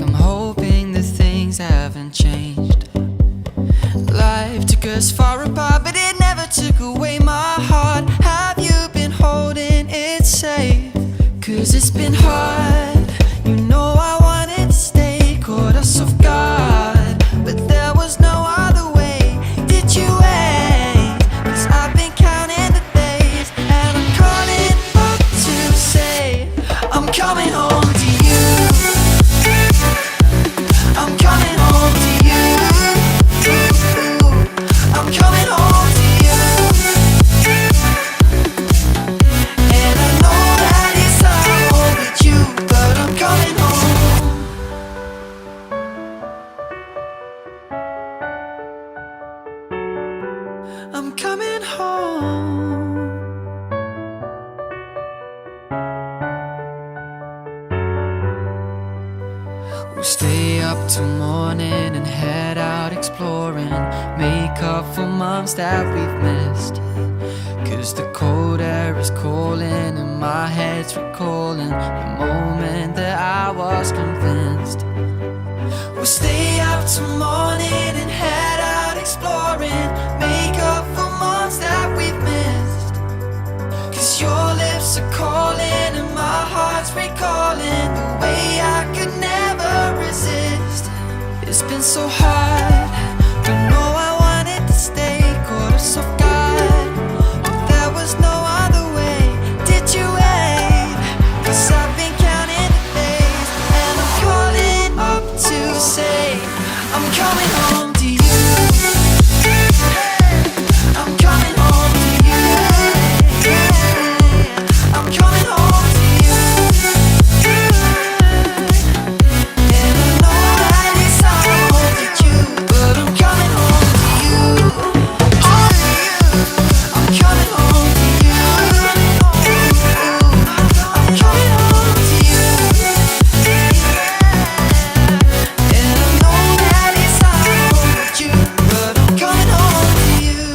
I'm hoping that things haven't changed. Life took us far apart, but it never took away my heart. Have you been holding it safe? 'Cause it's been hard. You know I wanted to stay, caught us off guard, but there was no other way. Did you wait? 'Cause I've been counting the days, and I'm calling up to say I'm coming home to you. I'm coming home to you. I'm coming home to you. And I know that it's hard with you, but I'm coming home. I'm coming home. We'll stay up till morning and head out exploring, make up for months that we've missed. 'Cause the cold air is calling and my head's recalling the moment that I was convinced. We'll stay up till morning and head out exploring, make up for months that we've missed. 'Cause your lips are calling and my heart's recalling the way I could never resist. It's been so hard, but no, I wanted to stay, caught us off guard, but there was no other way. Did you wait? 'Cause I've been counting the days, and I'm calling up to say I'm coming home to you. I'm coming home to you. I'm coming home to you. And I know that it's hard with you, but I'm coming home to you. I'm coming home to you. I'm coming home to you. And I know that it's hard with you, but I'm coming home to you.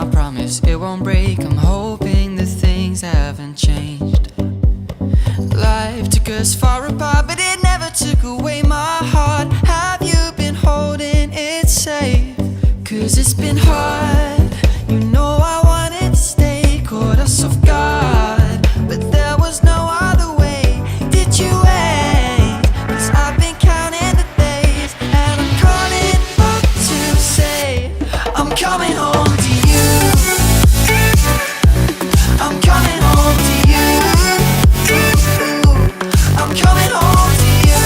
I promise it won't break. I'm hoping that things haven't changed. Life took us far apart, but it never took away my heart. Have you been holding it safe? 'Cause it's been hard. You know I wanted to stay, caught us off guard, but there was no other way. Did you wait? 'Cause I've been counting the days, and I'm calling up to say I'm coming home to you. I'm coming home to you. I'm coming home to you.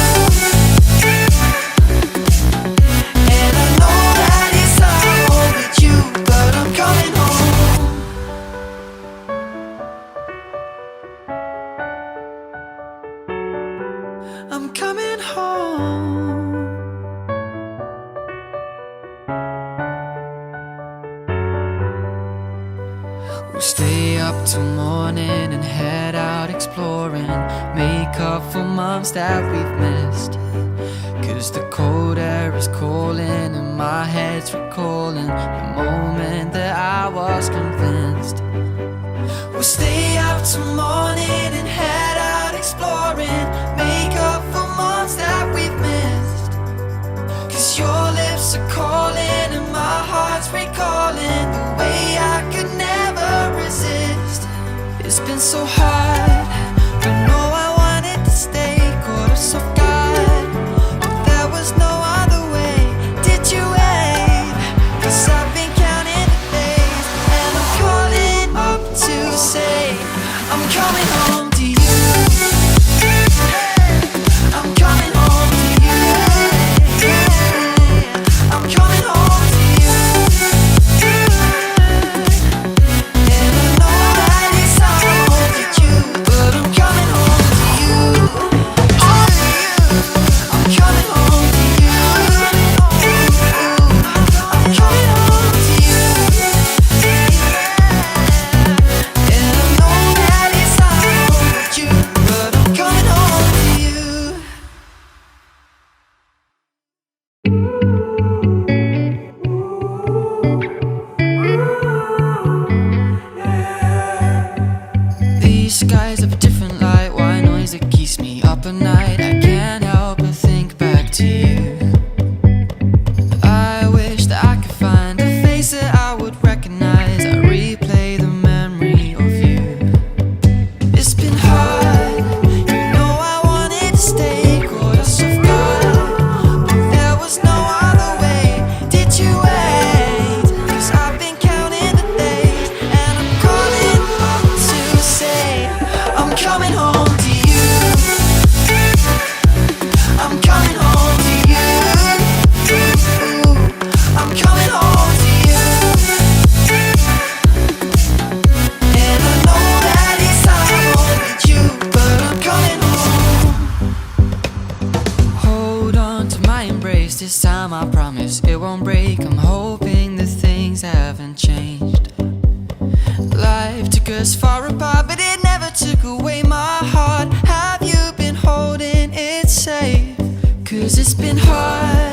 And I know that it's hard with you, but I'm coming home. I'm coming home. We'll stay up till morning and head out exploring, make up for months that we've missed. 'Cause the cold air is calling and my head's recalling the moment that I was convinced. We'll stay up till morning and head out exploring, make up for months that we've missed. 'Cause your lips are calling and my heart's recalling the way I could never resist. It's been so hard, I know I wanted to stay, caught us off guard, but there was no other way. Did you wait? 'Cause I've been counting the days, and I'm calling up to say I'm coming home to you. I'm coming home to you. I'm coming home to you. And I know that it's hard with you, but I'm coming home to you. I'm coming home to you. I'm coming home to you. And I know that it's hard with you, but I'm coming home to you. These skies have a different light, white noise that keeps me up at night. I can't help but think back to you. I wish that I could find a face that I would recognize. I replay the memory of you. It's been hard, you know I wanted to stay, caught us off guard, but there was no other way. Did you wait? 'Cause I've been counting the days, and I'm calling up to say I'm coming home to you. I'm coming home to you. I'm coming home to you. And I know that it's hard with you, but I'm coming home. Hold on to my embrace, this time I promise it won't break. I'm hoping that things haven't changed. Life took us far apart, but it never took away my heart. Have you been holding it safe? 'Cause it's been hard.